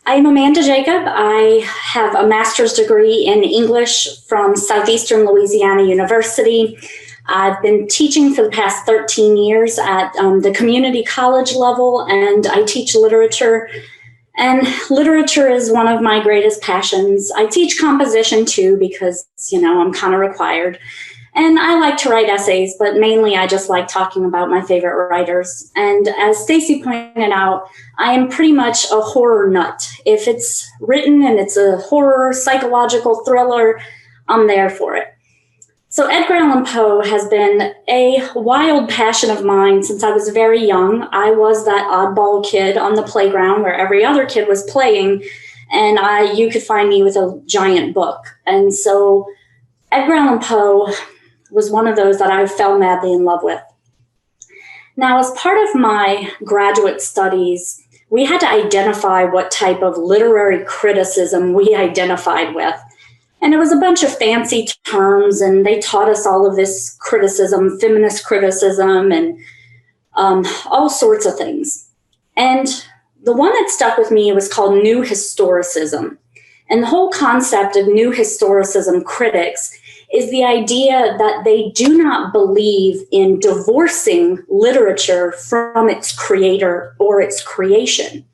I'm Amanda Jacob. I have a master's degree in English from Southeastern Louisiana University. I've been teaching for the past 13 years at the community college level, and I teach literature. And literature is one of my greatest passions. I teach composition too because, I'm kind of required. And I like to write essays, but mainly I just like talking about my favorite writers. And as Stacy pointed out, I am pretty much a horror nut. If it's written and it's a horror, psychological thriller, I'm there for it. So Edgar Allan Poe has been a wild passion of mine since I was very young. I was that oddball kid on the playground where every other kid was playing, and you could find me with a giant book. And so Edgar Allan Poe was one of those that I fell madly in love with. Now, as part of my graduate studies, we had to identify what type of literary criticism we identified with. And it was a bunch of fancy terms, and they taught us all of this criticism, feminist criticism, and all sorts of things. And the one that stuck with me was called New Historicism. And the whole concept of New Historicism critics is the idea that they do not believe in divorcing literature from its creator or its creation.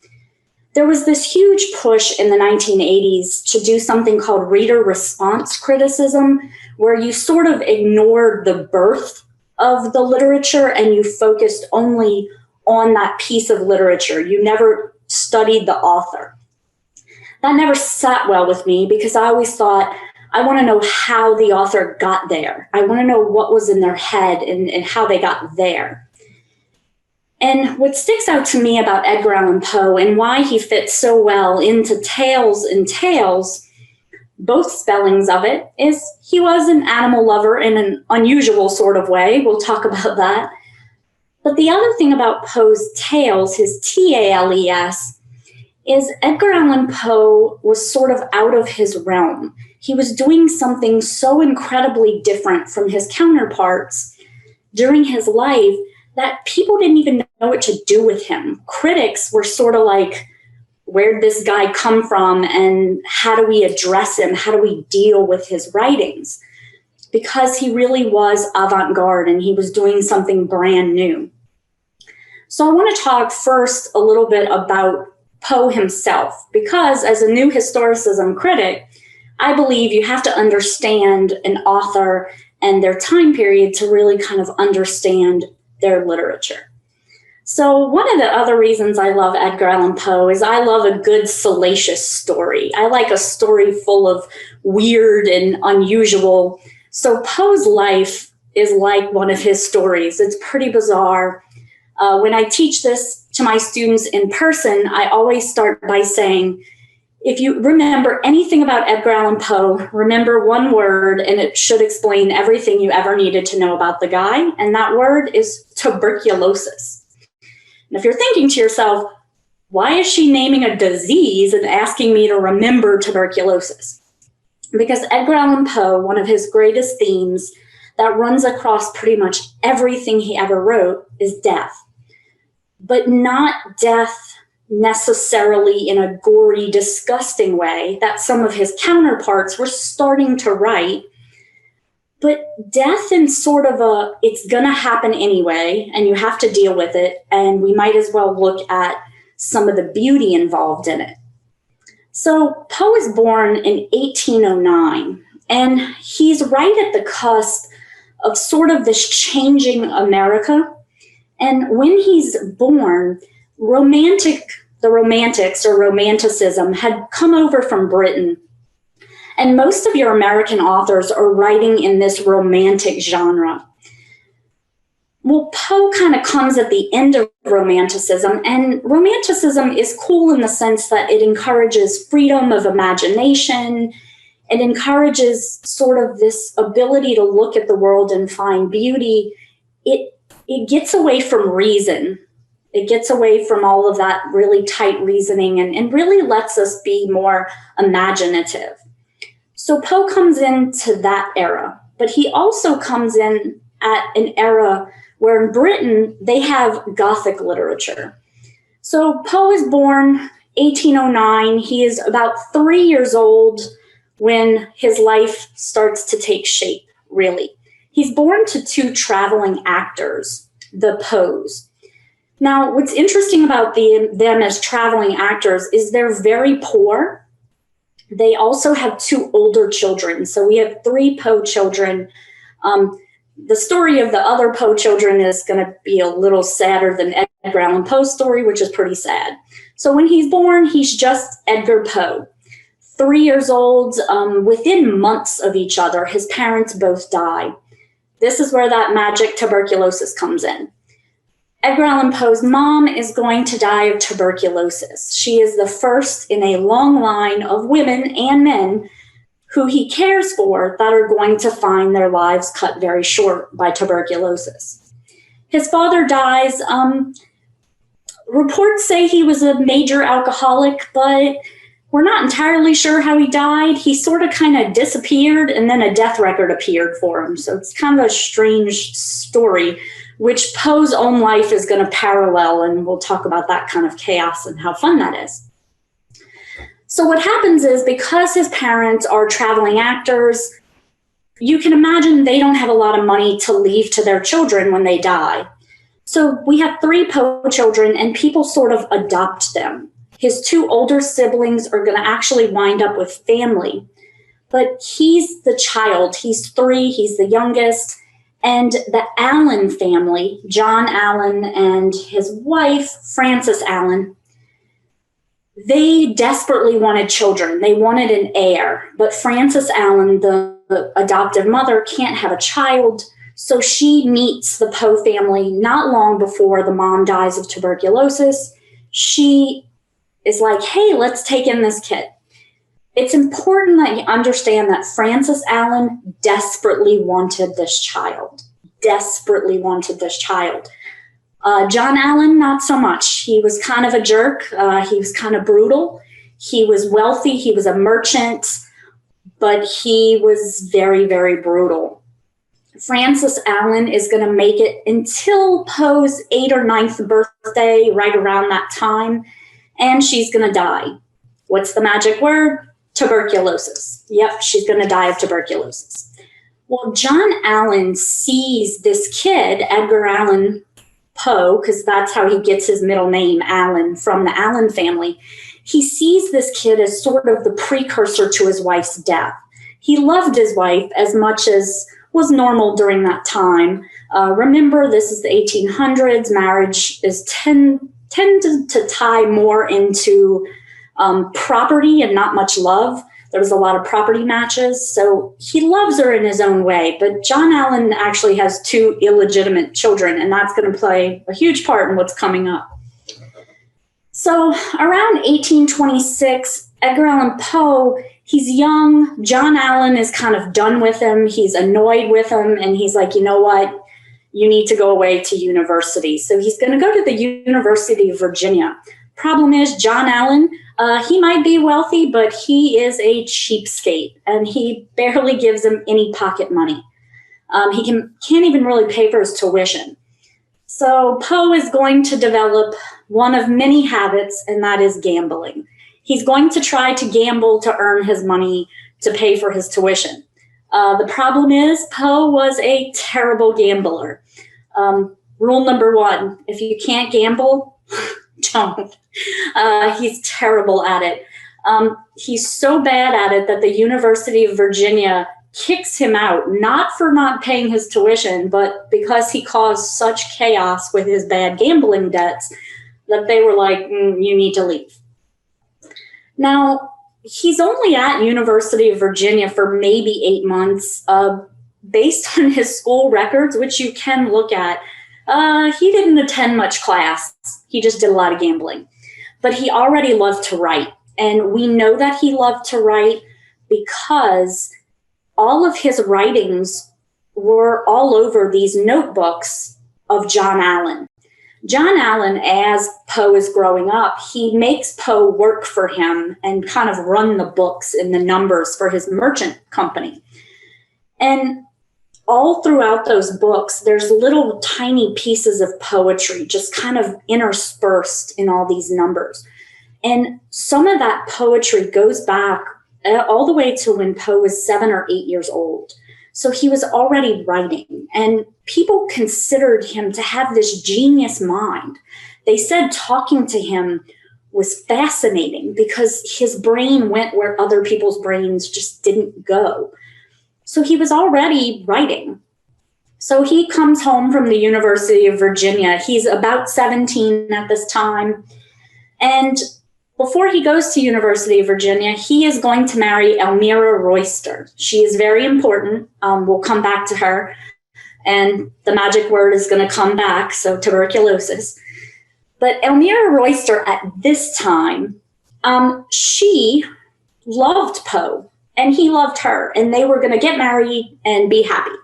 There was this huge push in the 1980s to do something called reader response criticism, where you sort of ignored the birth of the literature and you focused only on that piece of literature. You never studied the author. That never sat well with me because I always thought, I want to know how the author got there. I want to know what was in their head and how they got there. And what sticks out to me about Edgar Allan Poe and why he fits so well into Tales and Tales, both spellings of it, is he was an animal lover in an unusual sort of way. We'll talk about that. But the other thing about Poe's Tales, his Tales, is Edgar Allan Poe was sort of out of his realm. He was doing something so incredibly different from his counterparts during his life that people didn't even know what to do with him. Critics were sort of like, where'd this guy come from and how do we address him? How do we deal with his writings? Because he really was avant-garde and he was doing something brand new. So I want to talk first a little bit about Poe himself, because as a New Historicism critic, I believe you have to understand an author and their time period to really kind of understand their literature. So one of the other reasons I love Edgar Allan Poe is I love a good salacious story. I like a story full of weird and unusual. So Poe's life is like one of his stories. It's pretty bizarre. When I teach this to my students in person, I always start by saying, if you remember anything about Edgar Allan Poe, remember one word, and it should explain everything you ever needed to know about the guy, and that word is tuberculosis. And if you're thinking to yourself, why is she naming a disease and asking me to remember tuberculosis? Because Edgar Allan Poe, one of his greatest themes that runs across pretty much everything he ever wrote is death. But not death necessarily in a gory, disgusting way that some of his counterparts were starting to write, but death in sort of a, it's gonna happen anyway, and you have to deal with it, and we might as well look at some of the beauty involved in it. So Poe was born in 1809, and he's right at the cusp of sort of this changing America. And when he's born, the Romantics or Romanticism had come over from Britain. And most of your American authors are writing in this romantic genre. Well, Poe kind of comes at the end of Romanticism, and Romanticism is cool in the sense that it encourages freedom of imagination. It encourages sort of this ability to look at the world and find beauty. It gets away from reason. It gets away from all of that really tight reasoning and really lets us be more imaginative. So Poe comes into that era, but he also comes in at an era where in Britain, they have Gothic literature. So Poe is born 1809. He is about 3 years old when his life starts to take shape, really. He's born to two traveling actors, the Poes. Now, what's interesting about them as traveling actors is they're very poor. They also have two older children. So we have three Poe children. The story of the other Poe children is going to be a little sadder than Edgar Allan Poe's story, which is pretty sad. So when he's born, he's just Edgar Poe. 3 years old, within months of each other, his parents both die. This is where that magic tuberculosis comes in. Edgar Allan Poe's mom is going to die of tuberculosis. She is the first in a long line of women and men who he cares for that are going to find their lives cut very short by tuberculosis. His father dies. Reports say he was a major alcoholic, but we're not entirely sure how he died. He sort of kind of disappeared, and then a death record appeared for him. So it's kind of a strange story, which Poe's own life is going to parallel, and we'll talk about that kind of chaos and how fun that is. So what happens is, because his parents are traveling actors, you can imagine they don't have a lot of money to leave to their children when they die. So we have three Poe children, and people sort of adopt them. His two older siblings are going to actually wind up with family. But he's the child. He's 3. He's the youngest. And the Allan family, John Allan and his wife, Frances Allan, they desperately wanted children. They wanted an heir. But Frances Allan, the adoptive mother, can't have a child. So she meets the Poe family not long before the mom dies of tuberculosis. She is like, hey, let's take in this kid. It's important that you understand that Frances Allan desperately wanted this child. Desperately wanted this child. John Allan, not so much. He was kind of a jerk. He was kind of brutal. He was wealthy. He was a merchant, but he was very, very brutal. Frances Allan is going to make it until Poe's 8th or 9th birthday, right around that time, and she's going to die. What's the magic word? Tuberculosis. Yep, she's going to die of tuberculosis. Well, John Allan sees this kid, Edgar Allan Poe, because that's how he gets his middle name, Allan, from the Allan family. He sees this kid as sort of the precursor to his wife's death. He loved his wife as much as was normal during that time. Remember, this is the 1800s. Marriage is tended to tie more into property and not much love. There was a lot of property matches. So he loves her in his own way. But John Allan actually has 2 illegitimate children, and that's going to play a huge part in what's coming up. So around 1826, Edgar Allan Poe, he's young. John Allan is kind of done with him. He's annoyed with him, and he's like, you know what? You need to go away to university. So he's going to go to the University of Virginia. Problem is, John Allan, he might be wealthy, but he is a cheapskate, and he barely gives him any pocket money. He can't even really pay for his tuition. So Poe is going to develop one of many habits, and that is gambling. He's going to try to gamble to earn his money to pay for his tuition. The problem is, Poe was a terrible gambler. Rule number 1, if you can't gamble, don't. He's terrible at it. He's so bad at it that the University of Virginia kicks him out, not for not paying his tuition, but because he caused such chaos with his bad gambling debts that they were like, you need to leave. Now, he's only at University of Virginia for maybe 8 months. Based on his school records, which you can look at, he didn't attend much class. He just did a lot of gambling. But he already loved to write. And we know that he loved to write because all of his writings were all over these notebooks of John Allan. John Allan, as Poe is growing up, he makes Poe work for him and kind of run the books and the numbers for his merchant company. And all throughout those books, there's little tiny pieces of poetry just kind of interspersed in all these numbers. And some of that poetry goes back all the way to when Poe was 7 or 8 years old. So he was already writing, and people considered him to have this genius mind. They said talking to him was fascinating because his brain went where other people's brains just didn't go. So he was already writing. So he comes home from the University of Virginia. He's about 17 at this time. And before he goes to University of Virginia, he is going to marry Elmira Royster. She is very important. We'll come back to her. And the magic word is going to come back, so tuberculosis. But Elmira Royster at this time, she loved Poe, and he loved her, and they were going to get married and be happy.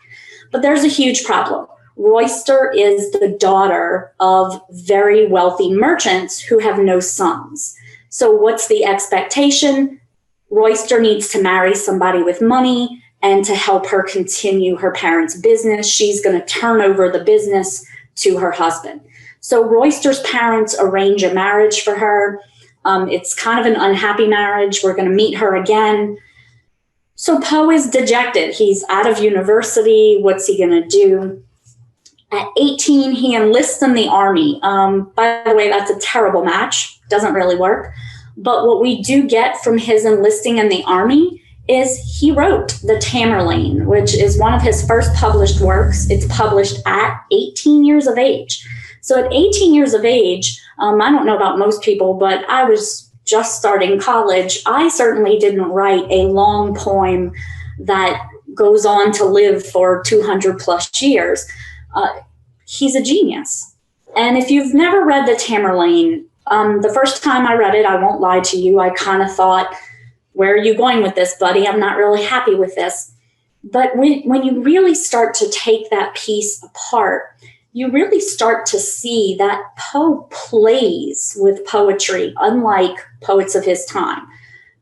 But there's a huge problem. Royster is the daughter of very wealthy merchants who have no sons. So what's the expectation? Royster needs to marry somebody with money, and to help her continue her parents' business, she's going to turn over the business to her husband. So Royster's parents arrange a marriage for her. It's kind of an unhappy marriage. We're going to meet her again. So Poe is dejected. He's out of university. What's he going to do? At 18, he enlists in the army. By the way, that's a terrible match. Doesn't really work. But what we do get from his enlisting in the army is he wrote The Tamerlane, which is one of his first published works. It's published at 18 years of age. So at 18 years of age, I don't know about most people, but I was just starting college. I certainly didn't write a long poem that goes on to live for 200 plus years. He's a genius. And if you've never read The Tamerlane, the first time I read it, I won't lie to you, I kind of thought, where are you going with this, buddy? I'm not really happy with this. But when you really start to take that piece apart, you really start to see that Poe plays with poetry, unlike poets of his time.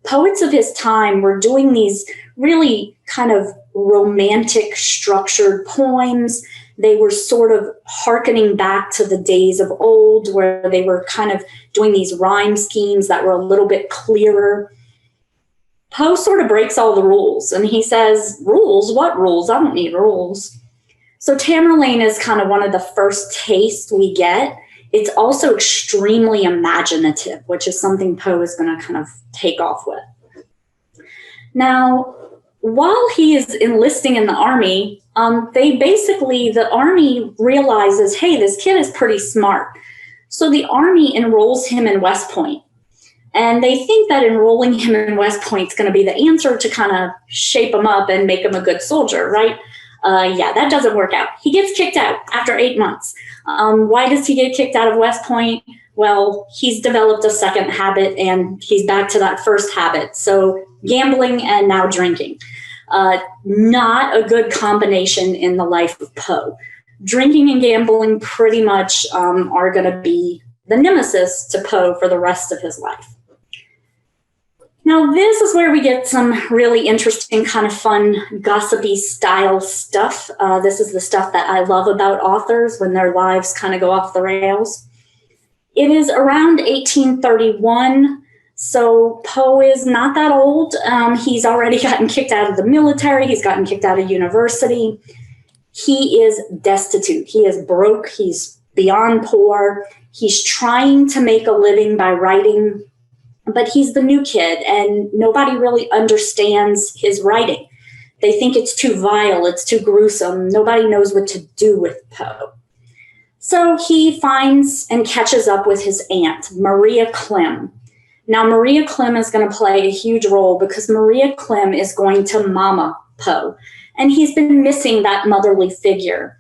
Poets of his time were doing these really kind of romantic structured poems. They were sort of hearkening back to the days of old where they were kind of doing these rhyme schemes that were a little bit clearer. Poe sort of breaks all the rules, and he says, rules? What rules? I don't need rules. So Tamerlane is kind of one of the first tastes we get. It's also extremely imaginative, which is something Poe is going to kind of take off with. Now, while he is enlisting in the army, the army realizes, hey, this kid is pretty smart. So the army enrolls him in West Point. And they think that enrolling him in West Point is going to be the answer to kind of shape him up and make him a good soldier, right? Yeah, that doesn't work out. He gets kicked out after 8 months. Why does he get kicked out of West Point? Well, he's developed a second habit, and he's back to that first habit. So gambling and now drinking. Not a good combination in the life of Poe. Drinking and gambling pretty much are going to be the nemesis to Poe for the rest of his life. Now, this is where we get some really interesting, kind of fun, gossipy style stuff. This is the stuff that I love about authors when their lives kind of go off the rails. It is around 1831, so Poe is not that old. He's already gotten kicked out of the military. He's gotten kicked out of university. He is destitute. He is broke. He's beyond poor. He's trying to make a living by writing, but he's the new kid, and nobody really understands his writing. They think it's too vile, it's too gruesome. Nobody knows what to do with Poe. So he finds and catches up with his aunt, Maria Clem. Now, Maria Clem is going to play a huge role because Maria Clem is going to mama Poe, and he's been missing that motherly figure.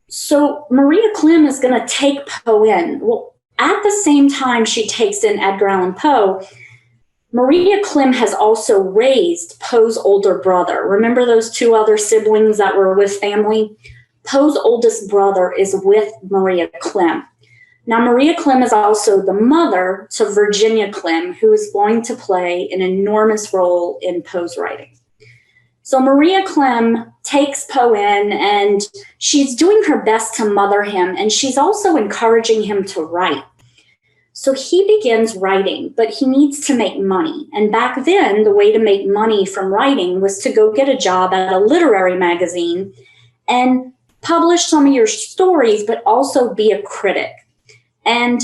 So Maria Clem is going to take Poe in. Well, at the same time she takes in Edgar Allan Poe, Maria Clem has also raised Poe's older brother. Remember those two other siblings that were with family? Poe's oldest brother is with Maria Clem. Now, Maria Clem is also the mother to Virginia Clem, who is going to play an enormous role in Poe's writing. So Maria Clem takes Poe in, and she's doing her best to mother him, and she's also encouraging him to write. So he begins writing, but he needs to make money. And back then, the way to make money from writing was to go get a job at a literary magazine and publish some of your stories, but also be a critic. And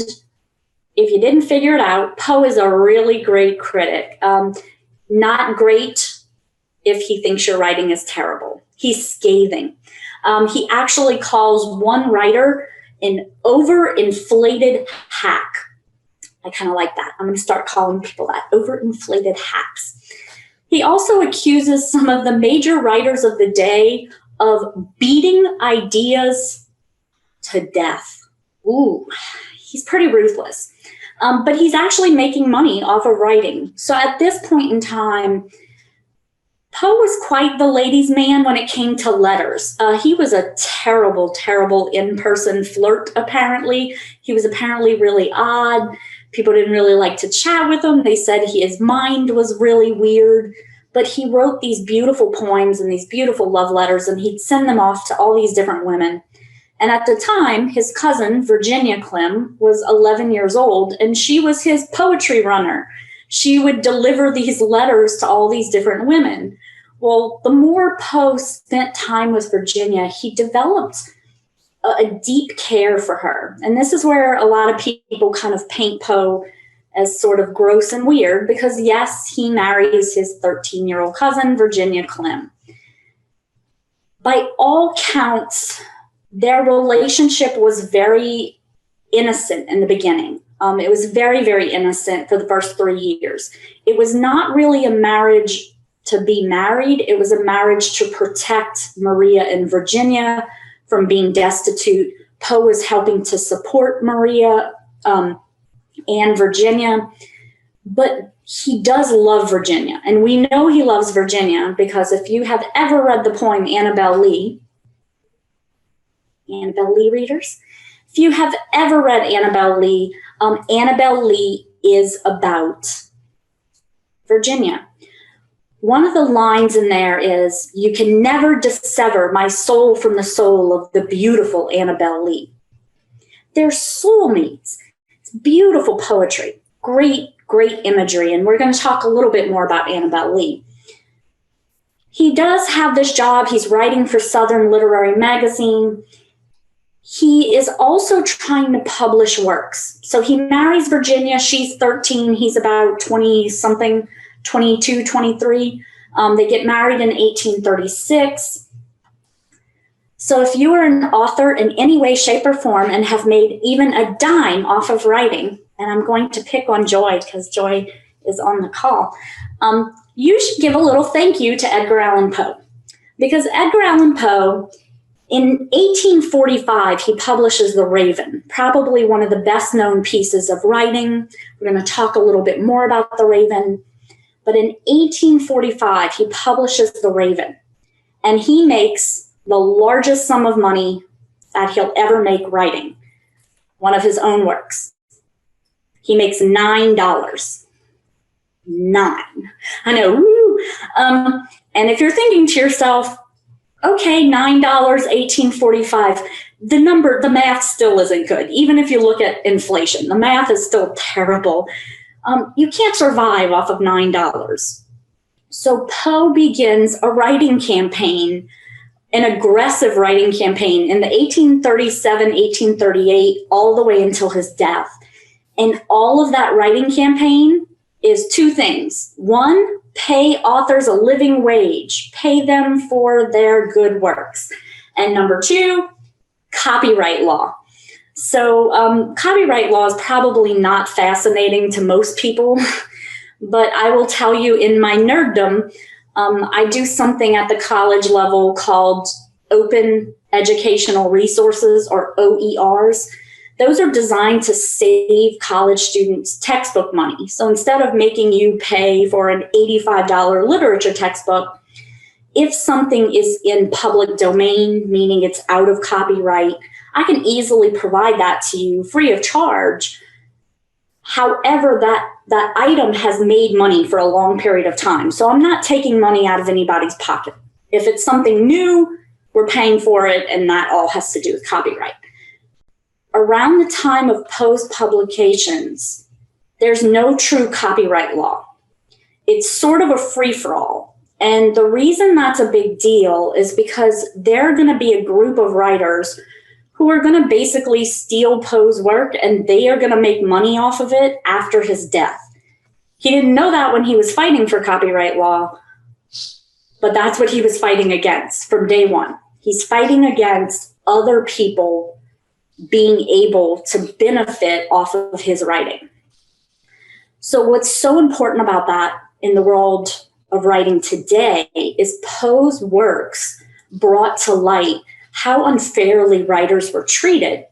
if you didn't figure it out, Poe is a really great critic. Not great if he thinks your writing is terrible. He's scathing. He actually calls one writer an overinflated hack. I kind of like that. I'm going to start calling people that, overinflated hacks. He also accuses some of the major writers of the day of beating ideas to death. Ooh, he's pretty ruthless. But he's actually making money off of writing. So at this point in time, Poe was quite the ladies' man when it came to letters. He was a terrible, terrible in-person flirt, apparently. He was apparently really odd. People didn't really like to chat with him. They said his mind was really weird. But he wrote these beautiful poems and these beautiful love letters, and he'd send them off to all these different women. And at the time, his cousin, Virginia Clem, was 11 years old, and she was his poetry runner. She would deliver these letters to all these different women. Well, the more Poe spent time with Virginia, he developed a deep care for her. And this is where a lot of people kind of paint Poe as sort of gross and weird, because yes, he marries his 13-year-old cousin, Virginia Clem. By all counts, their relationship was very innocent in the beginning. It was very, very innocent for the first 3 years. It was not really a marriage to be married. It was a marriage to protect Maria and Virginia from being destitute. Poe was helping to support Maria and Virginia, but he does love Virginia. And we know he loves Virginia because if you have ever read the poem Annabelle readers, if you have ever read Annabelle Lee is about Virginia. One of the lines in there is, "You can never dissever my soul from the soul of the beautiful Annabelle Lee." They're soulmates. It's beautiful poetry, great, great imagery. And we're going to talk a little bit more about Annabelle Lee. He does have this job. He's writing for Southern Literary Magazine. He is also trying to publish works. So he marries Virginia. She's 13. He's about 20-something, 22, 23. They get married in 1836. So if you are an author in any way, shape, or form and have made even a dime off of writing, and I'm going to pick on Joy because Joy is on the call, you should give a little thank you to Edgar Allan Poe. Because Edgar Allan Poe, in 1845, he publishes The Raven, probably one of the best known pieces of writing. We're going to talk a little bit more about The Raven. But in 1845, he publishes The Raven, and he makes the largest sum of money that he'll ever make writing, one of his own works. He makes $9. $9. I know. Woo. And if you're thinking to yourself, okay, $9, 1845, the math still isn't good. Even if you look at inflation, the math is still terrible. You can't survive off of $9. So Poe begins a writing campaign, an aggressive writing campaign in the 1837, 1838, all the way until his death. And all of that writing campaign is two things. One, pay authors a living wage, pay them for their good works. And number two, copyright law. So copyright law is probably not fascinating to most people, but I will tell you in my nerddom, I do something at the college level called Open Educational Resources, or OERs. Those are designed to save college students textbook money. So instead of making you pay for an $85 literature textbook, if something is in public domain, meaning it's out of copyright, I can easily provide that to you free of charge. However, that item has made money for a long period of time. So I'm not taking money out of anybody's pocket. If it's something new, we're paying for it, and that all has to do with copyright. around the time of Poe's publications, there's no true copyright law. It's sort of a free-for-all. And the reason that's a big deal is because there are going to be a group of writers who are going to basically steal Poe's work, and they are going to make money off of it after his death. He didn't know that when he was fighting for copyright law, but that's what he was fighting against from day one. He's fighting against other people being able to benefit off of his writing. So what's so important about that in the world of writing today is Poe's works brought to light how unfairly writers were treated.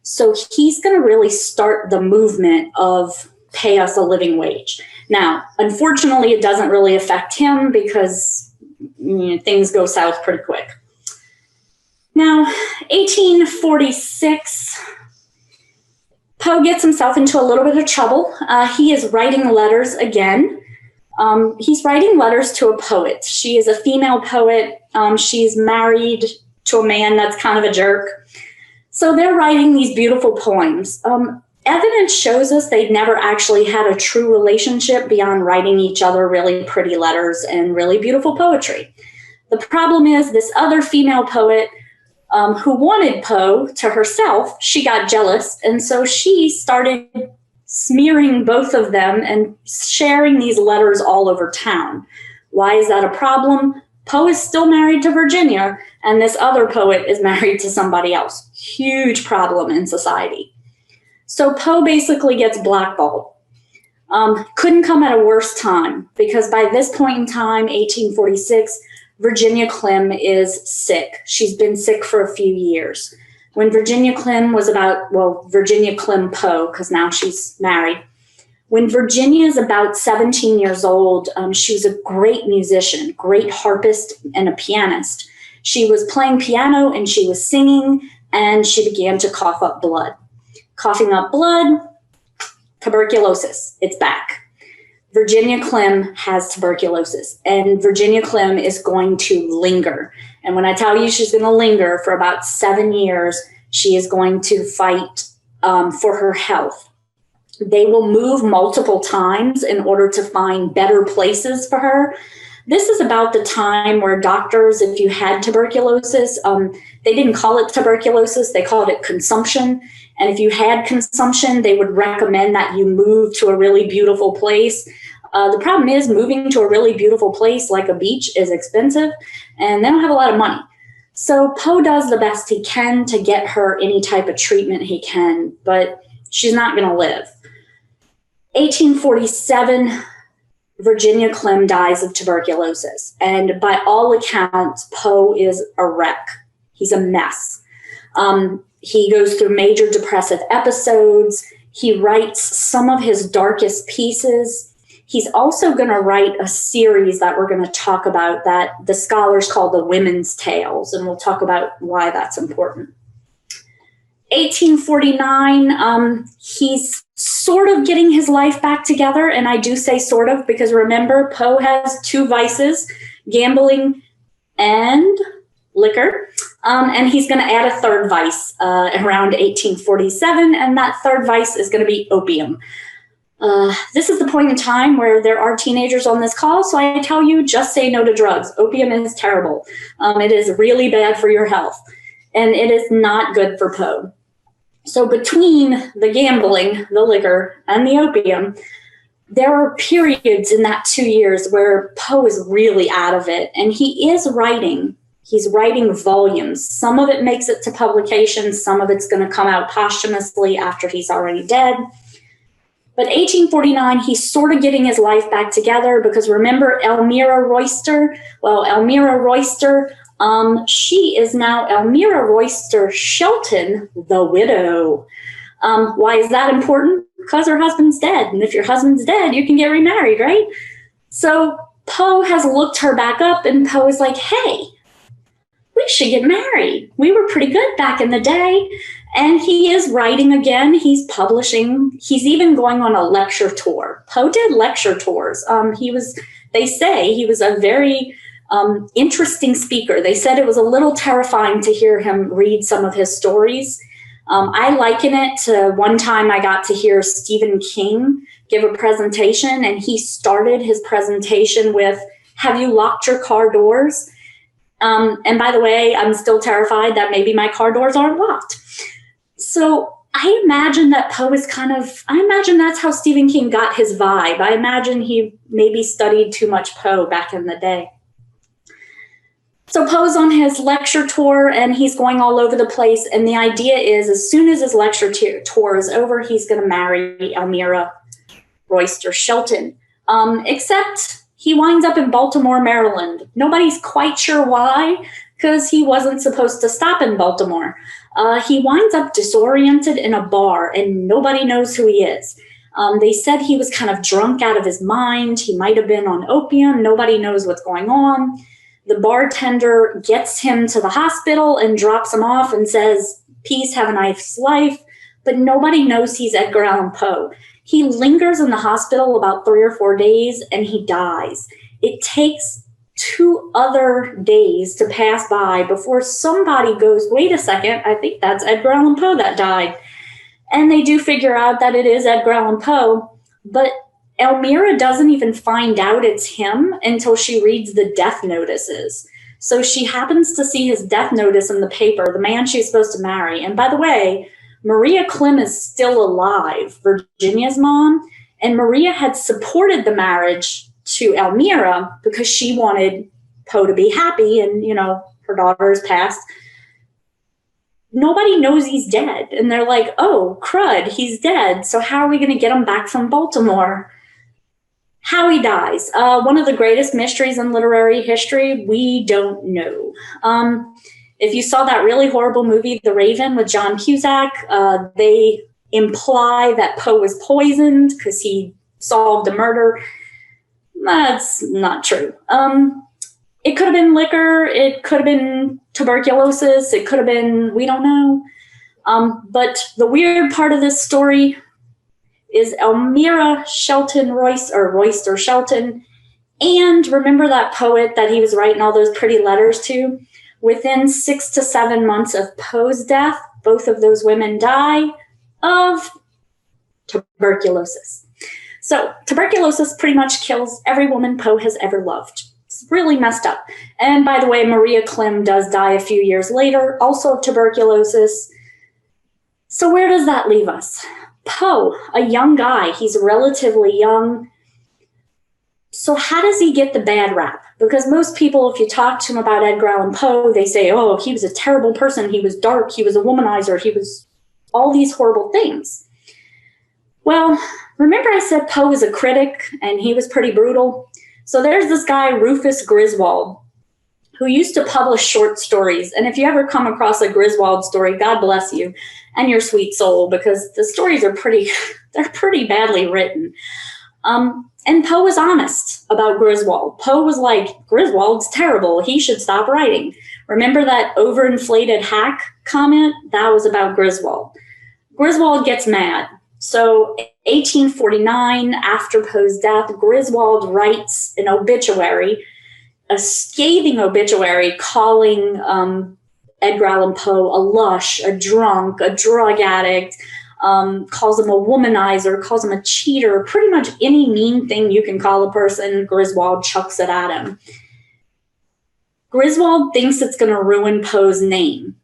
So he's going to really start the movement of pay us a living wage. Now, unfortunately, it doesn't really affect him because things go south pretty quick. Now, 1846, Poe gets himself into a little bit of trouble. He is writing letters again. He's writing letters to a poet. She is a female poet. She's married to a man that's kind of a jerk. So they're writing these beautiful poems. Evidence shows us they'd never actually had a true relationship beyond writing each other really pretty letters and really beautiful poetry. The problem is this other female poet who wanted Poe to herself, she got jealous, and so she started smearing both of them and sharing these letters all over town. Why is that a problem? Poe is still married to Virginia, and this other poet is married to somebody else. Huge problem in society. So Poe basically gets blackballed. Couldn't come at a worse time, because by this point in time, 1846, Virginia Clem is sick. She's been sick for a few years. When Virginia Clem was Virginia Clem Poe, because now she's married. When Virginia is about 17 years old, she was a great musician, great harpist, and a pianist. She was playing piano and she was singing, and she began to cough up blood. Coughing up blood, tuberculosis, it's back. Virginia Clem has tuberculosis, and Virginia Clem is going to linger. And when I tell you she's going to linger for about 7 years, she is going to fight for her health. They will move multiple times in order to find better places for her. This is about the time where doctors, if you had tuberculosis, they didn't call it tuberculosis, they called it consumption. And if you had consumption, they would recommend that you move to a really beautiful place. The problem is moving to a really beautiful place like a beach is expensive, and they don't have a lot of money. So Poe does the best he can to get her any type of treatment he can, but she's not going to live. 1847, Virginia Clem dies of tuberculosis, and by all accounts, Poe is a wreck. He's a mess. He goes through major depressive episodes. He writes some of his darkest pieces. He's also going to write a series that we're going to talk about that the scholars call the Women's Tales, and we'll talk about why that's important. 1849, he's sort of getting his life back together, and I do say sort of because remember, Poe has two vices, gambling and liquor, and he's going to add a third vice around 1847, and that third vice is going to be opium. This is the point in time where there are teenagers on this call, so I tell you, just say no to drugs. Opium is terrible. It is really bad for your health, and it is not good for Poe. So between the gambling, the liquor, and the opium, there are periods in that 2 years where Poe is really out of it, and he is writing. He's writing volumes. Some of it makes it to publication. Some of it's going to come out posthumously after he's already dead. But 1849, he's sort of getting his life back together because remember Elmira Royster? Well, Elmira Royster, she is now Elmira Royster Shelton, the widow. Why is that important? Because her husband's dead. And if your husband's dead, you can get remarried, right? So Poe has looked her back up, and Poe is like, hey, we should get married. We were pretty good back in the day. And he is writing again. He's publishing. He's even going on a lecture tour. Poe did lecture tours. They say he was a very interesting speaker. They said it was a little terrifying to hear him read some of his stories. I liken it to one time I got to hear Stephen King give a presentation, and he started his presentation with, "Have you locked your car doors?" And by the way, I'm still terrified that maybe my car doors aren't locked. So I imagine that Poe is I imagine that's how Stephen King got his vibe. I imagine he maybe studied too much Poe back in the day. So Poe's on his lecture tour and he's going all over the place. And the idea is, as soon as his lecture tour is over, he's going to marry Elmira Royster Shelton. Except he winds up in Baltimore, Maryland. Nobody's quite sure why, because he wasn't supposed to stop in Baltimore. He winds up disoriented in a bar and nobody knows who he is. They said he was kind of drunk out of his mind. He might have been on opium. Nobody knows what's going on. The bartender gets him to the hospital and drops him off and says, "Peace, have a nice life." But nobody knows he's Edgar Allan Poe. He lingers in the hospital about 3 or 4 days and he dies. It takes 2 other days to pass by before somebody goes, "Wait a second, I think that's Edgar Allan Poe that died." And they do figure out that it is Edgar Allan Poe, but Elmira doesn't even find out it's him until she reads the death notices. So she happens to see his death notice in the paper, the man she's supposed to marry. And by the way, Maria Clem is still alive, Virginia's mom, and Maria had supported the marriage to Elmira because she wanted Poe to be happy and, her daughter's passed. Nobody knows he's dead. And they're like, "Oh, crud, he's dead. So how are we going to get him back from Baltimore?" How he dies. One of the greatest mysteries in literary history, we don't know. If you saw that really horrible movie, The Raven, with John Cusack, they imply that Poe was poisoned because he solved a murder. That's not true. It could have been liquor. It could have been tuberculosis. It could have been, we don't know. But the weird part of this story is Elmira Shelton Royster Shelton. And remember that poet that he was writing all those pretty letters to? Within 6 to 7 months of Poe's death, both of those women die of tuberculosis. So tuberculosis pretty much kills every woman Poe has ever loved. It's really messed up. And by the way, Maria Clem does die a few years later, also of tuberculosis. So where does that leave us? Poe, a young guy, he's relatively young. So how does he get the bad rap? Because most people, if you talk to him about Edgar Allan Poe, they say, "Oh, he was a terrible person. He was dark. He was a womanizer. He was all these horrible things." Well, remember I said Poe was a critic and he was pretty brutal? So there's this guy, Rufus Griswold, who used to publish short stories. And if you ever come across a Griswold story, God bless you and your sweet soul, because the stories are they're pretty badly written. And Poe was honest about Griswold. Poe was like, "Griswold's terrible. He should stop writing." Remember that overinflated hack comment? That was about Griswold. Griswold gets mad. So 1849, after Poe's death, Griswold writes an obituary, a scathing obituary calling Edgar Allan Poe a lush, a drunk, a drug addict, calls him a womanizer, calls him a cheater, pretty much any mean thing you can call a person, Griswold chucks it at him. Griswold thinks it's going to ruin Poe's name.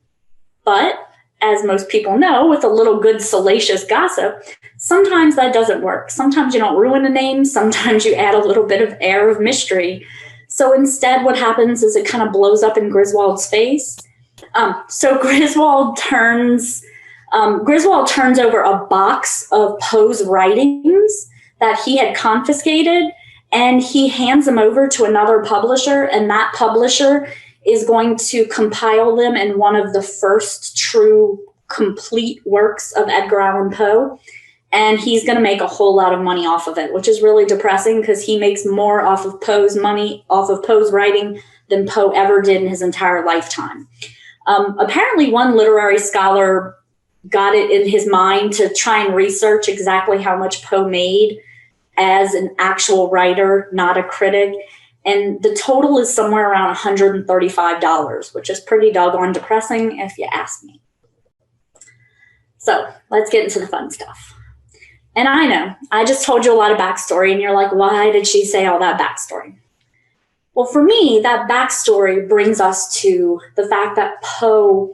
But, as most people know, with a little good salacious gossip, sometimes that doesn't work. Sometimes you don't ruin a name, sometimes you add a little bit of air of mystery. So instead what happens is it kind of blows up in Griswold's face. So Griswold turns over a box of Poe's writings that he had confiscated, and he hands them over to another publisher, and that publisher is going to compile them in one of the first true complete works of Edgar Allan Poe. And he's going to make a whole lot of money off of it, which is really depressing because he makes more off of Poe's writing than Poe ever did in his entire lifetime. Apparently, one literary scholar got it in his mind to try and research exactly how much Poe made as an actual writer, not a critic. And the total is somewhere around $135, which is pretty doggone depressing if you ask me. So let's get into the fun stuff. And I know, I just told you a lot of backstory, and you're like, why did she say all that backstory? Well, for me, that backstory brings us to the fact that Poe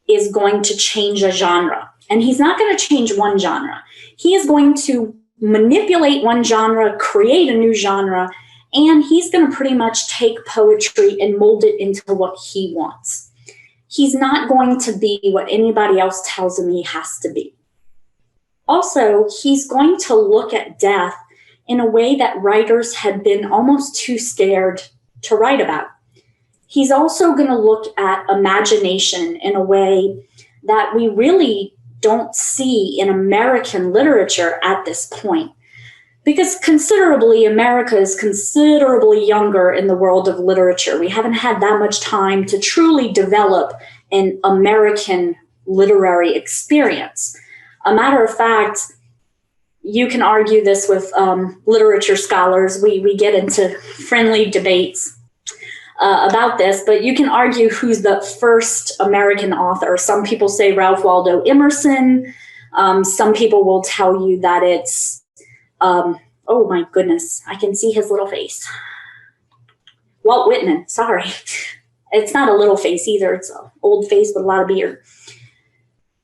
is going to change a genre. And he's not going to change one genre. He is going to manipulate one genre, create a new genre, and he's going to pretty much take poetry and mold it into what he wants. He's not going to be what anybody else tells him he has to be. Also, he's going to look at death in a way that writers had been almost too scared to write about. He's also going to look at imagination in a way that we really don't see in American literature at this point. Because America is considerably younger in the world of literature. We haven't had that much time to truly develop an American literary experience. A matter of fact, you can argue this with literature scholars. We get into friendly debates about this, but you can argue who's the first American author. Some people say Ralph Waldo Emerson. Some people will tell you that it's, oh my goodness, I can see his little face. Walt Whitman, sorry. It's not a little face either. It's an old face with a lot of beard.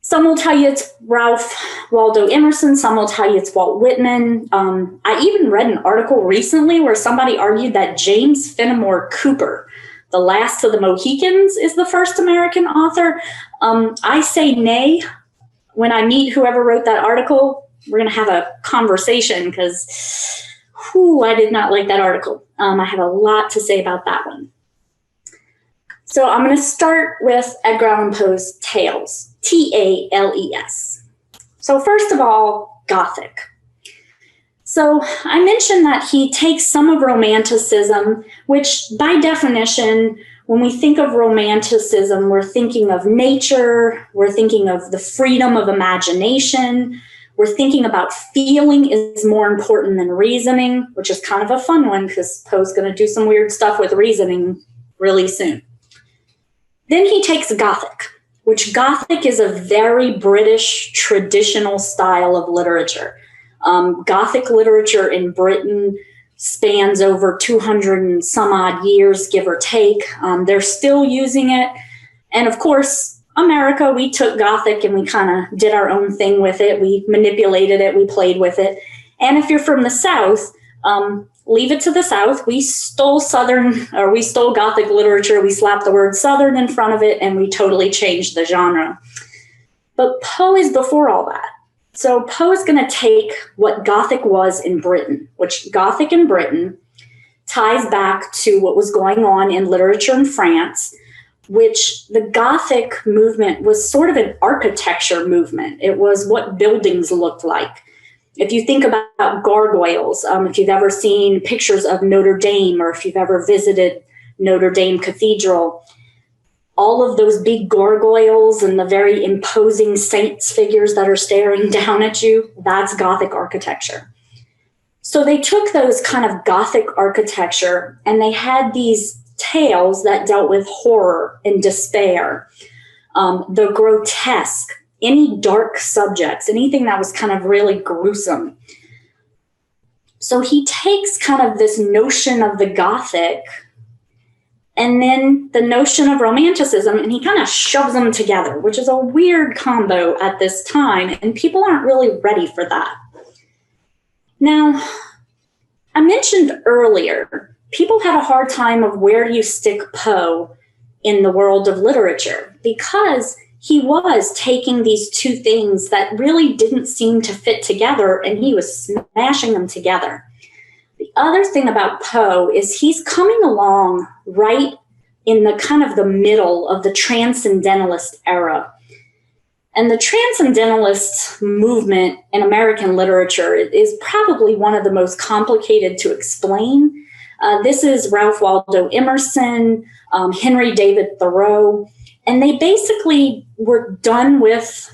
Some will tell you it's Ralph Waldo Emerson. Some will tell you it's Walt Whitman. I even read an article recently where somebody argued that James Fenimore Cooper, the last of the Mohicans, is the first American author. I say nay. When I meet whoever wrote that article, we're going to have a conversation because I did not like that article. I have a lot to say about that one. So I'm going to start with Edgar Allan Poe's Tales, Tales. So first of all, Gothic. So I mentioned that he takes some of Romanticism, which by definition, when we think of Romanticism, we're thinking of nature, we're thinking of the freedom of imagination, we're thinking about feeling is more important than reasoning, which is kind of a fun one because Poe's going to do some weird stuff with reasoning really soon. Then he takes Gothic, which Gothic is a very British traditional style of literature. Gothic literature in Britain spans over 200 and some odd years, give or take. They're still using it. And of course, America, we took Gothic and we kind of did our own thing with it. We manipulated it, we played with it. And if you're from the South, leave it to the South. We stole Gothic literature. We slapped the word Southern in front of it, and we totally changed the genre. But Poe is before all that. So Poe is going to take what Gothic was in Britain, which Gothic in Britain ties back to what was going on in literature in France, which the Gothic movement was sort of an architecture movement. It was what buildings looked like. If you think about gargoyles, if you've ever seen pictures of Notre Dame or if you've ever visited Notre Dame Cathedral, all of those big gargoyles and the very imposing saints figures that are staring down at you, that's Gothic architecture. So they took those kind of Gothic architecture and they had these tales that dealt with horror and despair, the grotesque, any dark subjects, anything that was kind of really gruesome. So he takes kind of this notion of the Gothic and then the notion of Romanticism, and he kind of shoves them together, which is a weird combo at this time, and people aren't really ready for that. Now, I mentioned earlier, people had a hard time of where you stick Poe in the world of literature because he was taking these two things that really didn't seem to fit together, and he was smashing them together. The other thing about Poe is he's coming along right in the kind of the middle of the Transcendentalist era. And the Transcendentalist movement in American literature is probably one of the most complicated to explain. This is Ralph Waldo Emerson, Henry David Thoreau, and they basically were done with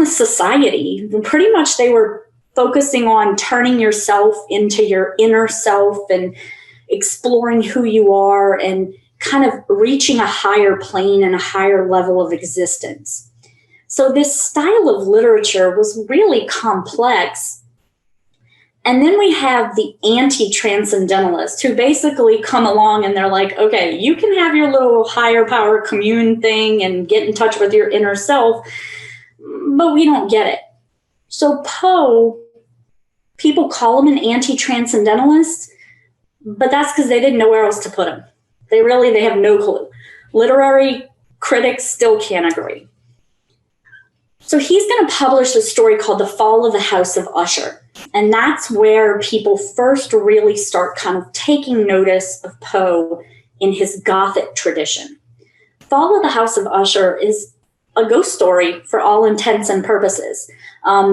society. Pretty much they were focusing on turning yourself into your inner self and exploring who you are and kind of reaching a higher plane and a higher level of existence. So this style of literature was really complex. And then we have the anti-transcendentalists who basically come along and they're like, okay, you can have your little higher power commune thing and get in touch with your inner self, but we don't get it. So Poe, people call him an anti-transcendentalist, but that's because they didn't know where else to put him. They have no clue. Literary critics still can't agree. So he's going to publish a story called The Fall of the House of Usher. And that's where people first really start kind of taking notice of Poe in his Gothic tradition. Fall of the House of Usher is a ghost story for all intents and purposes.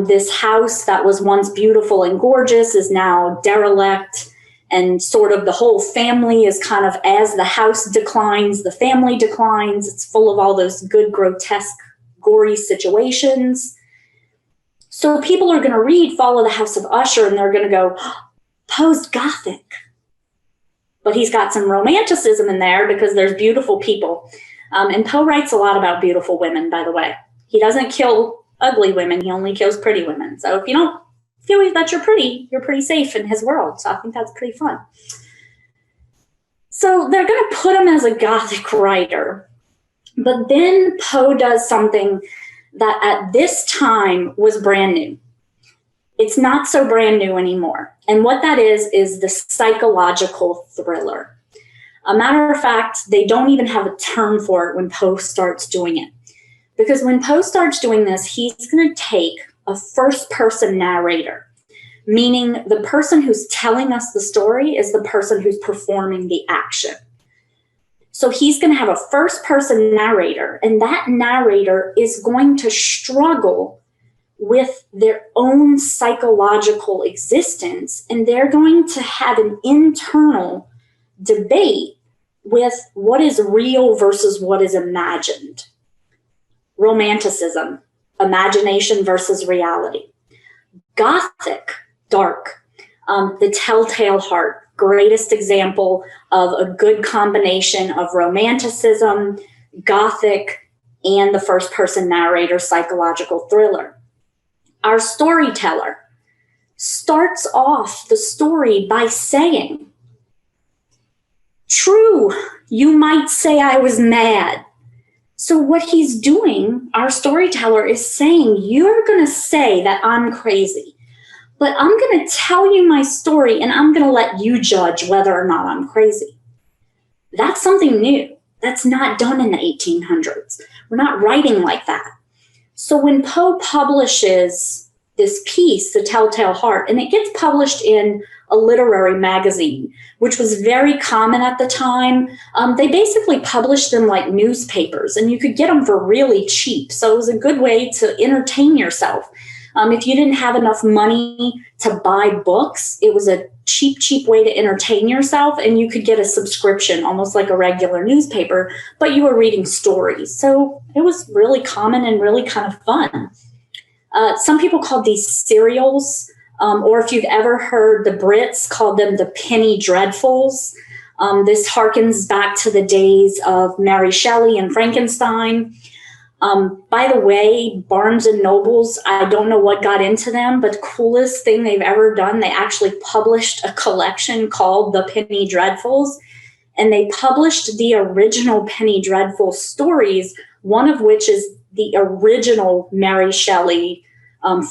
This house that was once beautiful and gorgeous is now derelict, and sort of the whole family is kind of, as the house declines, the family declines. It's full of all those good, grotesque, gory situations. So people are going to read Fall of the House of Usher and they're going to go, Poe's Gothic. But he's got some romanticism in there because there's beautiful people. And Poe writes a lot about beautiful women, by the way. He doesn't kill ugly women. He only kills pretty women. So if you don't feel that you're pretty safe in his world. So I think that's pretty fun. So they're going to put him as a Gothic writer. But then Poe does something that at this time was brand new. It's not so brand new anymore. And what that is the psychological thriller. A matter of fact, they don't even have a term for it when Poe starts doing it. Because when Poe starts doing this, he's going to take a first-person narrator, meaning the person who's telling us the story is the person who's performing the action. So he's going to have a first-person narrator, and that narrator is going to struggle with their own psychological existence, and they're going to have an internal debate with what is real versus what is imagined. Romanticism, imagination versus reality. Gothic, dark, the telltale heart, greatest example of a good combination of romanticism, Gothic, and the first-person narrator psychological thriller. Our storyteller starts off the story by saying, "True, you might say I was mad." So what he's doing, our storyteller, is saying, you're going to say that I'm crazy, but I'm going to tell you my story and I'm going to let you judge whether or not I'm crazy. That's something new. That's not done in the 1800s. We're not writing like that. So when Poe publishes this piece, The Telltale Heart, and it gets published in a literary magazine, which was very common at the time. They basically published them like newspapers, and you could get them for really cheap. So it was a good way to entertain yourself. If you didn't have enough money to buy books, it was a cheap way to entertain yourself, and you could get a subscription, almost like a regular newspaper, but you were reading stories. So it was really common and really kind of fun. Some people called these serials, or if you've ever heard, the Brits called them the penny dreadfuls. This harkens back to the days of Mary Shelley and Frankenstein. By the way, Barnes and Nobles, I don't know what got into them, but the coolest thing they've ever done, they actually published a collection called the Penny Dreadfuls, and they published the original Penny Dreadful stories, one of which is the original Mary Shelley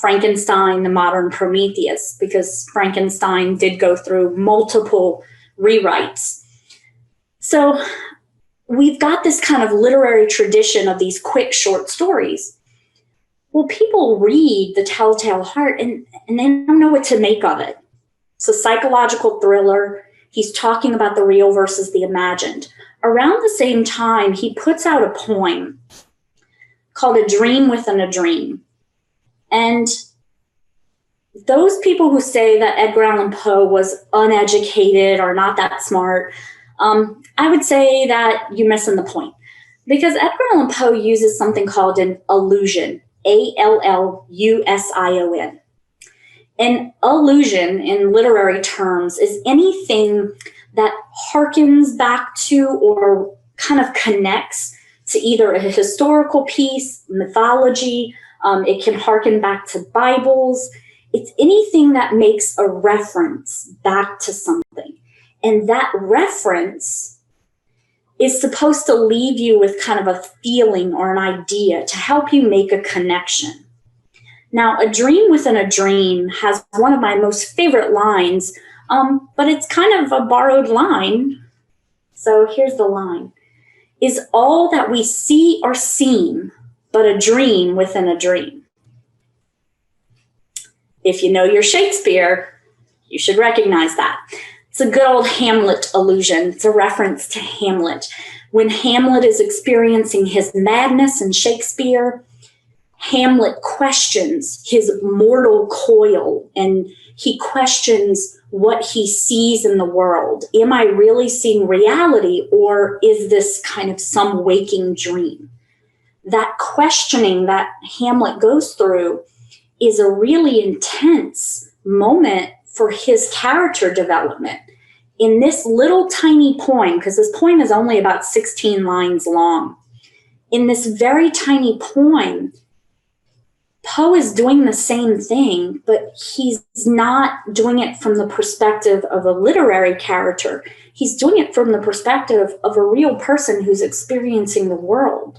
Frankenstein, the modern Prometheus, because Frankenstein did go through multiple rewrites. So we've got this kind of literary tradition of these quick short stories. Well, people read The Telltale Heart and they don't know what to make of it. It's a psychological thriller. He's talking about the real versus the imagined. Around the same time, he puts out a poem called A Dream Within a Dream. And those people who say that Edgar Allan Poe was uneducated or not that smart, I would say that you're missing the point. Because Edgar Allan Poe uses something called an illusion, A-L-L-U-S-I-O-N. An illusion, in literary terms, is anything that harkens back to or kind of connects to either a historical piece, mythology. It can harken back to Bibles. It's anything that makes a reference back to something. And that reference is supposed to leave you with kind of a feeling or an idea to help you make a connection. Now, A Dream Within a Dream has one of my most favorite lines, but it's kind of a borrowed line. So here's the line. Is all that we see or seem but a dream within a dream? If you know your Shakespeare, you should recognize that. It's a good old Hamlet illusion. It's a reference to Hamlet. When Hamlet is experiencing his madness in Shakespeare, Hamlet questions his mortal coil, and he questions what he sees in the world. Am I really seeing reality, or is this kind of some waking dream? That questioning that Hamlet goes through is a really intense moment for his character development. In this little tiny poem, because this poem is only about 16 lines long, in this very tiny poem, Poe is doing the same thing, but he's not doing it from the perspective of a literary character. He's doing it from the perspective of a real person who's experiencing the world.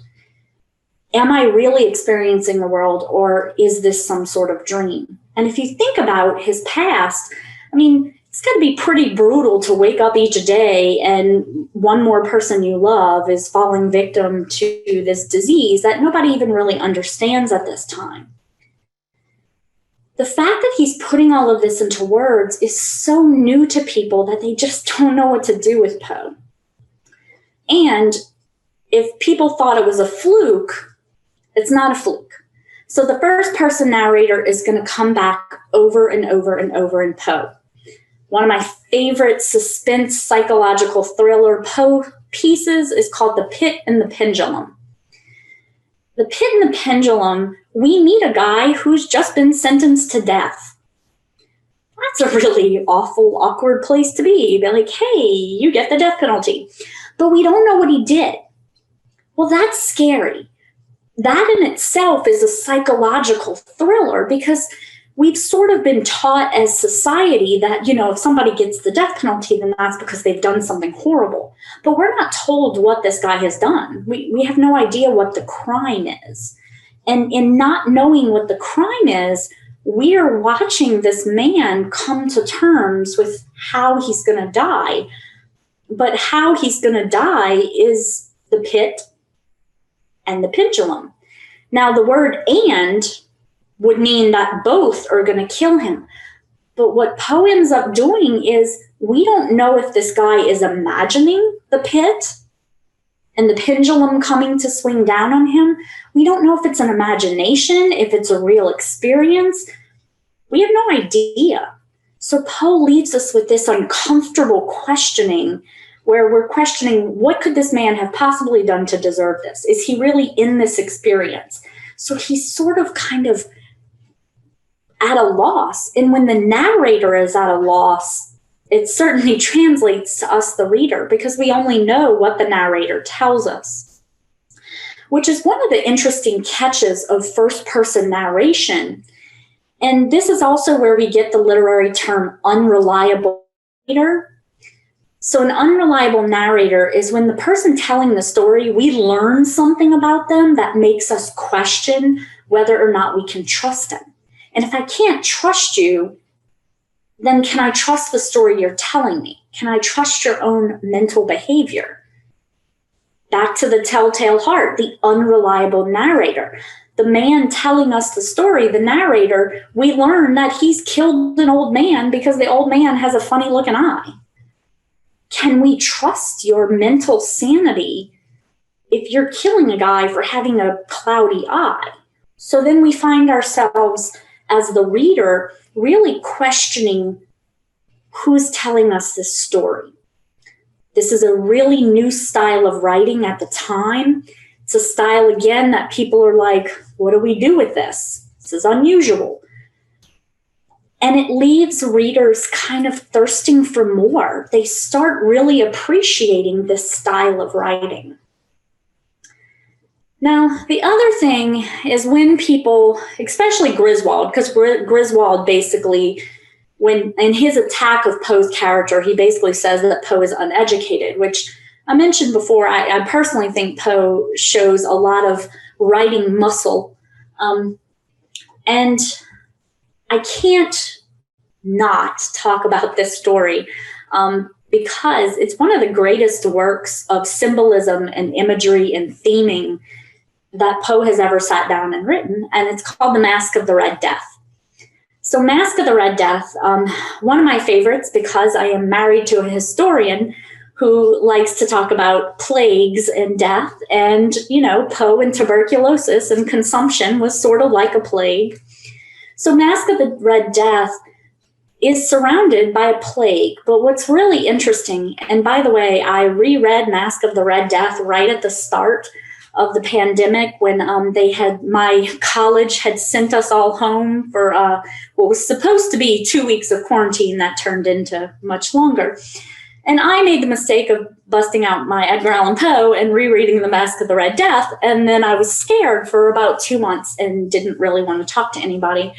Am I really experiencing the world, or is this some sort of dream? And if you think about his past, I mean, it's got to be pretty brutal to wake up each day and one more person you love is falling victim to this disease that nobody even really understands at this time. The fact that he's putting all of this into words is so new to people that they just don't know what to do with Poe. And if people thought it was a fluke, it's not a fluke. So the first person narrator is going to come back over and over and over in Poe. One of my favorite suspense psychological thriller Poe pieces is called The Pit and the Pendulum. The Pit and the Pendulum, we meet a guy who's just been sentenced to death. That's a really awful, awkward place to be. Be like, hey, you get the death penalty. But we don't know what he did. Well, that's scary. That in itself is a psychological thriller, because we've sort of been taught as society that, if somebody gets the death penalty, then that's because they've done something horrible. But we're not told what this guy has done. We have no idea what the crime is. And in not knowing what the crime is, we are watching this man come to terms with how he's going to die. But how he's going to die is the pit and the pendulum. Now, the word "and" would mean that both are going to kill him. But what Poe ends up doing is, we don't know if this guy is imagining the pit and the pendulum coming to swing down on him. We don't know if it's an imagination, if it's a real experience. We have no idea. So Poe leaves us with this uncomfortable questioning, where we're questioning, what could this man have possibly done to deserve this? Is he really in this experience? So he's sort of kind of at a loss. And when the narrator is at a loss, it certainly translates to us, the reader, because we only know what the narrator tells us, which is one of the interesting catches of first-person narration. And this is also where we get the literary term unreliable narrator. So an unreliable narrator is when the person telling the story, we learn something about them that makes us question whether or not we can trust them. And if I can't trust you, then can I trust the story you're telling me? Can I trust your own mental behavior? Back to the telltale heart, the unreliable narrator. The man telling us the story, the narrator, we learn that he's killed an old man because the old man has a funny looking eye. Can we trust your mental sanity if you're killing a guy for having a cloudy eye? So then we find ourselves, as the reader, really questioning who's telling us this story. This is a really new style of writing at the time. It's a style, again, that people are like, what do we do with this? This is unusual. And it leaves readers kind of thirsting for more. They start really appreciating this style of writing. Now, the other thing is when people, especially Griswold, because Griswold basically, when in his attack of Poe's character, he basically says that Poe is uneducated, which I mentioned before. I personally think Poe shows a lot of writing muscle. And I can't not talk about this story because it's one of the greatest works of symbolism and imagery and theming that Poe has ever sat down and written, and it's called The Masque of the Red Death. So Masque of the Red Death, one of my favorites because I am married to a historian who likes to talk about plagues and death, and, you know, Poe and tuberculosis and consumption was sort of like a plague. So Masque of the Red Death is surrounded by a plague, but what's really interesting, and by the way, I reread Masque of the Red Death right at the start of the pandemic when my college had sent us all home for what was supposed to be 2 weeks of quarantine that turned into much longer. And I made the mistake of busting out my Edgar Allan Poe and rereading The Masque of the Red Death, and then I was scared for about 2 months and didn't really want to talk to anybody.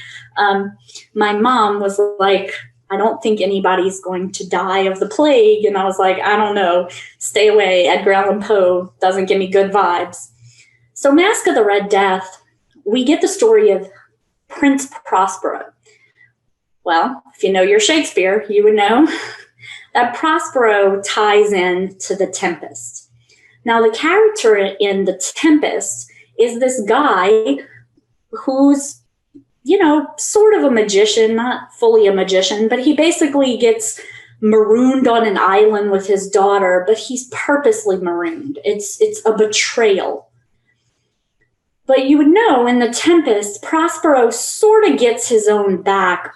My mom was like, I don't think anybody's going to die of the plague. And I was like, I don't know, stay away. Edgar Allan Poe doesn't give me good vibes. So Masque of the Red Death, we get the story of Prince Prospero. Well, if you know your Shakespeare, you would know that Prospero ties in to the Tempest. Now, the character in the Tempest is this guy who's, you know, sort of a magician, not fully a magician, but he basically gets marooned on an island with his daughter, but he's purposely marooned. It's a betrayal. But you would know in the Tempest, Prospero sort of gets his own back,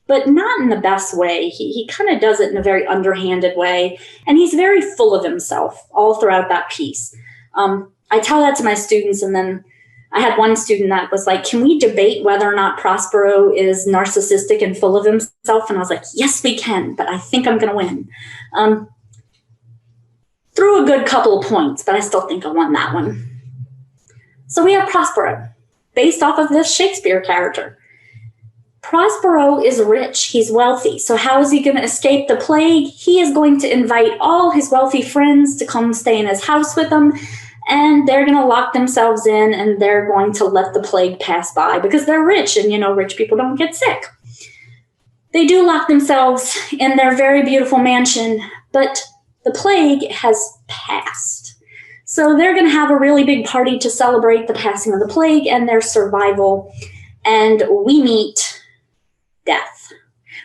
but not in the best way. He kind of does it in a very underhanded way, and he's very full of himself all throughout that piece. I tell that to my students, and then I had one student that was like, can we debate whether or not Prospero is narcissistic and full of himself? And I was like, yes, we can, but I think I'm going to win. Threw a good couple of points, but I still think I won that one. So we have Prospero, based off of this Shakespeare character. Prospero is rich, he's wealthy, so how is he going to escape the plague? He is going to invite all his wealthy friends to come stay in his house with him, and they're going to lock themselves in, and they're going to let the plague pass by because they're rich, and, you know, rich people don't get sick. They do lock themselves in their very beautiful mansion, but the plague has passed. So they're going to have a really big party to celebrate the passing of the plague and their survival, and we meet Death.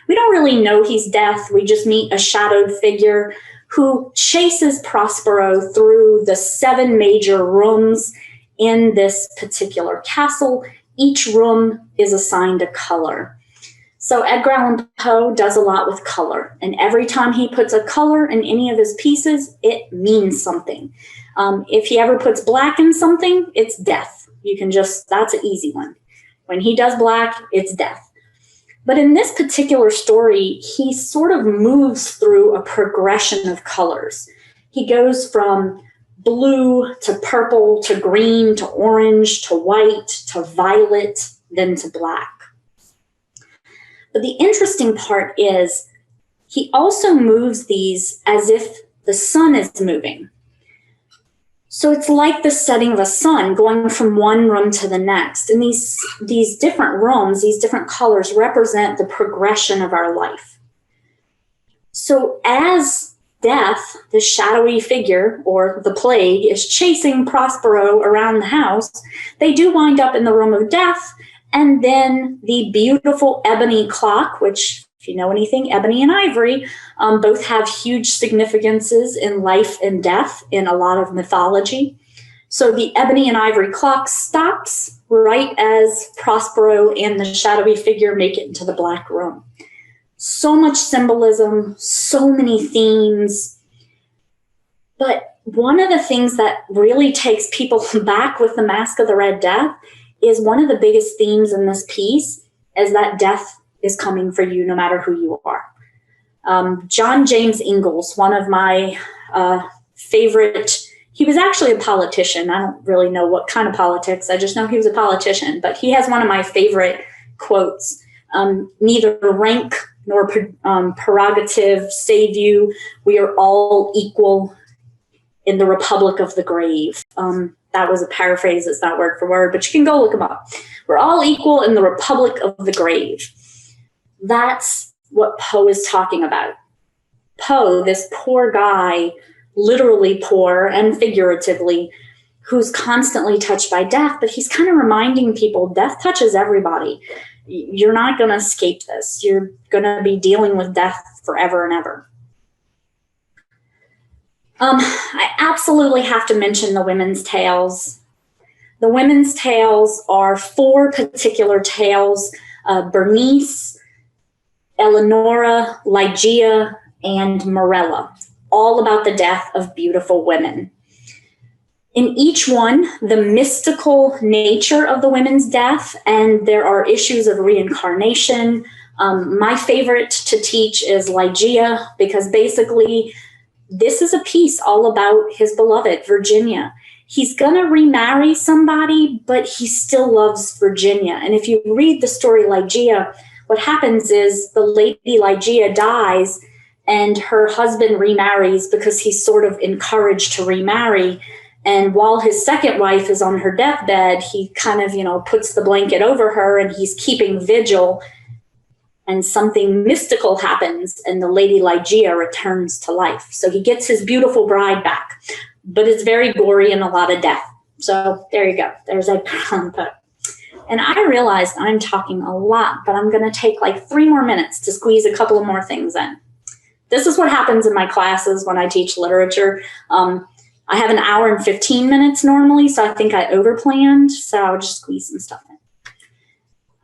We don't really know he's Death. We just meet a shadowed figure who chases Prospero through the 7 major rooms in this particular castle. Each room is assigned a color. So Edgar Allan Poe does a lot with color, and every time he puts a color in any of his pieces, it means something. If he ever puts black in something, it's death. That's an easy one. When he does black, it's death. But in this particular story, he sort of moves through a progression of colors. He goes from blue to purple to green to orange to white to violet, then to black. But the interesting part is he also moves these as if the sun is moving. So it's like the setting of a sun going from one room to the next. And these different rooms, these different colors represent the progression of our life. So as Death, the shadowy figure, or the plague, is chasing Prospero around the house, they do wind up in the room of death, and then the beautiful ebony clock, which, if you know anything, Ebony and Ivory, both have huge significances in life and death in a lot of mythology. So the Ebony and Ivory clock stops right as Prospero and the shadowy figure make it into the black room. So much symbolism, so many themes. But one of the things that really takes people back with the Masque of the Red Death is one of the biggest themes in this piece is that death is coming for you no matter who you are. John James Ingalls, one of my favorite He was actually a politician. I don't really know what kind of politics. I just know he was a politician. But he has one of my favorite quotes. Neither rank nor prerogative save you. We are all equal in the Republic of the Grave. That was a paraphrase. It's not word for word, but you can go look them up. We're all equal in the Republic of the Grave. That's what Poe is talking about. Poe, this poor guy, literally poor and figuratively, who's constantly touched by death, but he's kind of reminding people death touches everybody. You're not going to escape this. You're going to be dealing with death forever and ever. I absolutely have to mention the women's tales. The women's tales are 4 particular tales: Bernice, Eleonora, Ligeia, and Morella, all about the death of beautiful women. In each one, the mystical nature of the women's death, and there are issues of reincarnation. My favorite to teach is Ligeia, because basically this is a piece all about his beloved, Virginia. He's going to remarry somebody, but he still loves Virginia. And if you read the story Ligeia, what happens is the lady Ligeia dies and her husband remarries because he's sort of encouraged to remarry. And while his second wife is on her deathbed, he kind of, puts the blanket over her and he's keeping vigil. And something mystical happens and the lady Ligeia returns to life. So he gets his beautiful bride back, but it's very gory and a lot of death. So there you go. There's Edgar Allan Poe. And I realized I'm talking a lot, but I'm going to take like 3 more minutes to squeeze a couple of more things in. This is what happens in my classes when I teach literature. I have an hour and 15 minutes normally, so I think I overplanned. So I'll just squeeze some stuff in.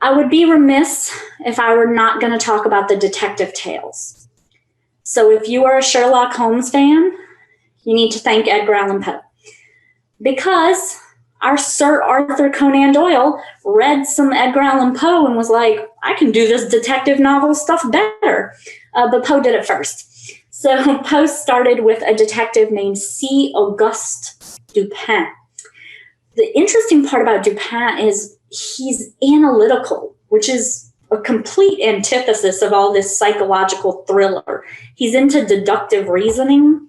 I would be remiss if I were not going to talk about the detective tales. So if you are a Sherlock Holmes fan, you need to thank Edgar Allan Poe, because our Sir Arthur Conan Doyle read some Edgar Allan Poe and was like, I can do this detective novel stuff better. But Poe did it first. So Poe started with a detective named C. Auguste Dupin. The interesting part about Dupin is he's analytical, which is a complete antithesis of all this psychological thriller. He's into deductive reasoning.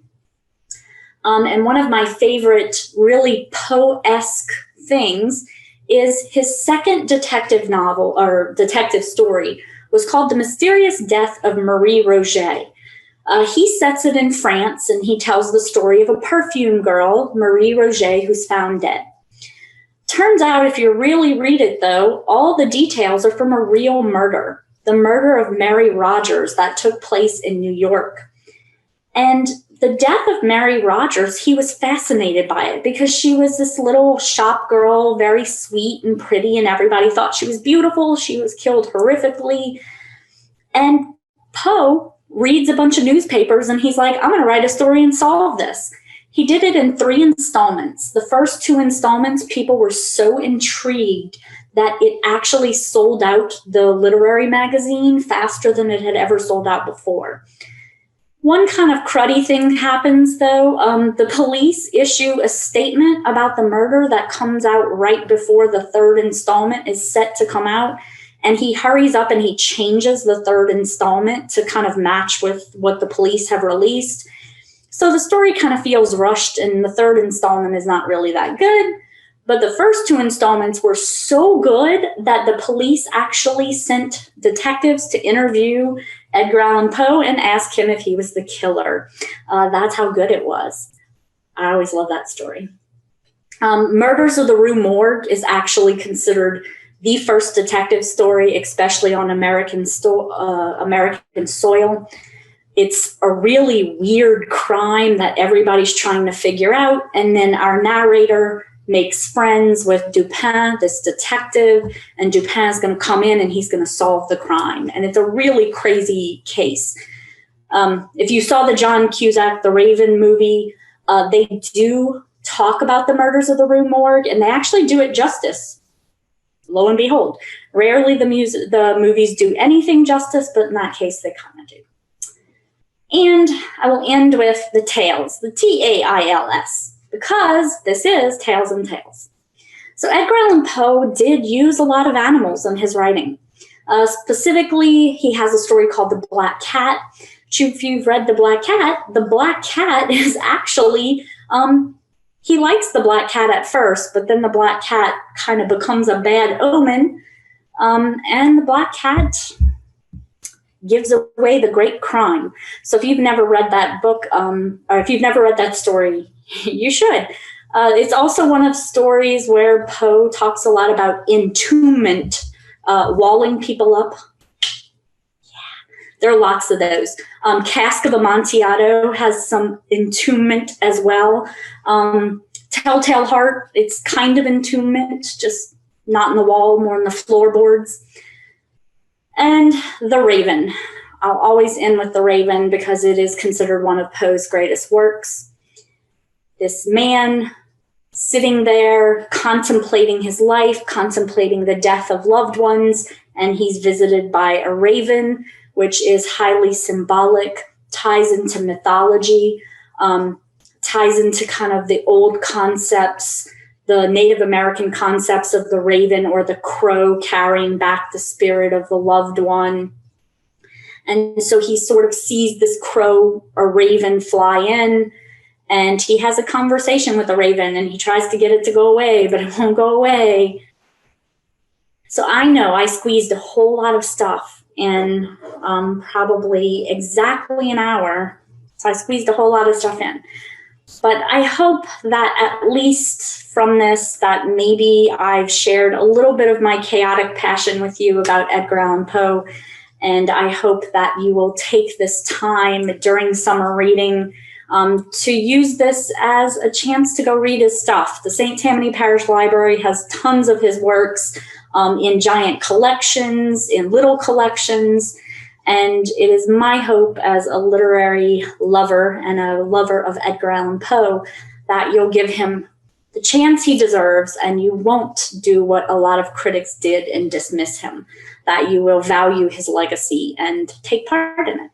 And one of my favorite really Poe-esque things is his second detective novel or detective story was called The Mysterious Death of Marie Roget. He sets it in France and he tells the story of a perfume girl, Marie Roget, who's found dead. Turns out if you really read it, though, all the details are from a real murder, the murder of Mary Rogers that took place in New York. And the death of Mary Rogers, he was fascinated by it because she was this little shop girl, very sweet and pretty, and everybody thought she was beautiful. She was killed horrifically. And Poe reads a bunch of newspapers and he's like, I'm going to write a story and solve this. He did it in 3 installments. The first 2 installments, people were so intrigued that it actually sold out the literary magazine faster than it had ever sold out before. One kind of cruddy thing happens, though. The police issue a statement about the murder that comes out right before the 3rd installment is set to come out. And he hurries up and he changes the 3rd installment to kind of match with what the police have released. So the story kind of feels rushed, and the 3rd installment is not really that good. But the first 2 installments were so good that the police actually sent detectives to interview Edgar Allan Poe and ask him if he was the killer. That's how good it was. I always love that story. Murders of the Rue Morgue is actually considered the first detective story, especially on American soil. It's a really weird crime that everybody's trying to figure out. And then our narrator makes friends with Dupin, this detective, and Dupin is going to come in and he's going to solve the crime. And it's a really crazy case. If you saw the John Cusack, The Raven movie, they do talk about the murders of the Rue Morgue, and they actually do it justice. Lo and behold, rarely the movies do anything justice, but in that case, they kind of do. And I will end with the tales, the Tales, because this is Tales and Tales. So Edgar Allan Poe did use a lot of animals in his writing. Specifically, he has a story called The Black Cat. If you've read The Black Cat is actually, he likes the black cat at first, but then the black cat kind of becomes a bad omen, and the black cat gives away the great crime. So if you've never read that book, or if you've never read that story, you should. It's also one of stories where Poe talks a lot about entombment, walling people up. Yeah, there are lots of those. Cask of Amontillado has some entombment as well. Telltale Heart, it's kind of entombment, just not in the wall, more in the floorboards. And The Raven. I'll always end with The Raven because it is considered one of Poe's greatest works. This man sitting there contemplating his life, contemplating the death of loved ones, and he's visited by a raven, which is highly symbolic, ties into mythology, ties into kind of the old concepts, the Native American concepts of the raven or the crow carrying back the spirit of the loved one. And so he sort of sees this crow or raven fly in, and he has a conversation with the raven, and he tries to get it to go away, but it won't go away. So I know I squeezed a whole lot of stuff in probably exactly an hour. So I squeezed a whole lot of stuff in. But I hope that at least from this, that maybe I've shared a little bit of my chaotic passion with you about Edgar Allan Poe. And I hope that you will take this time during summer reading to use this as a chance to go read his stuff. The St. Tammany Parish Library has tons of his works in giant collections, in little collections. And it is my hope as a literary lover and a lover of Edgar Allan Poe that you'll give him the chance he deserves, and you won't do what a lot of critics did and dismiss him, that you will value his legacy and take part in it.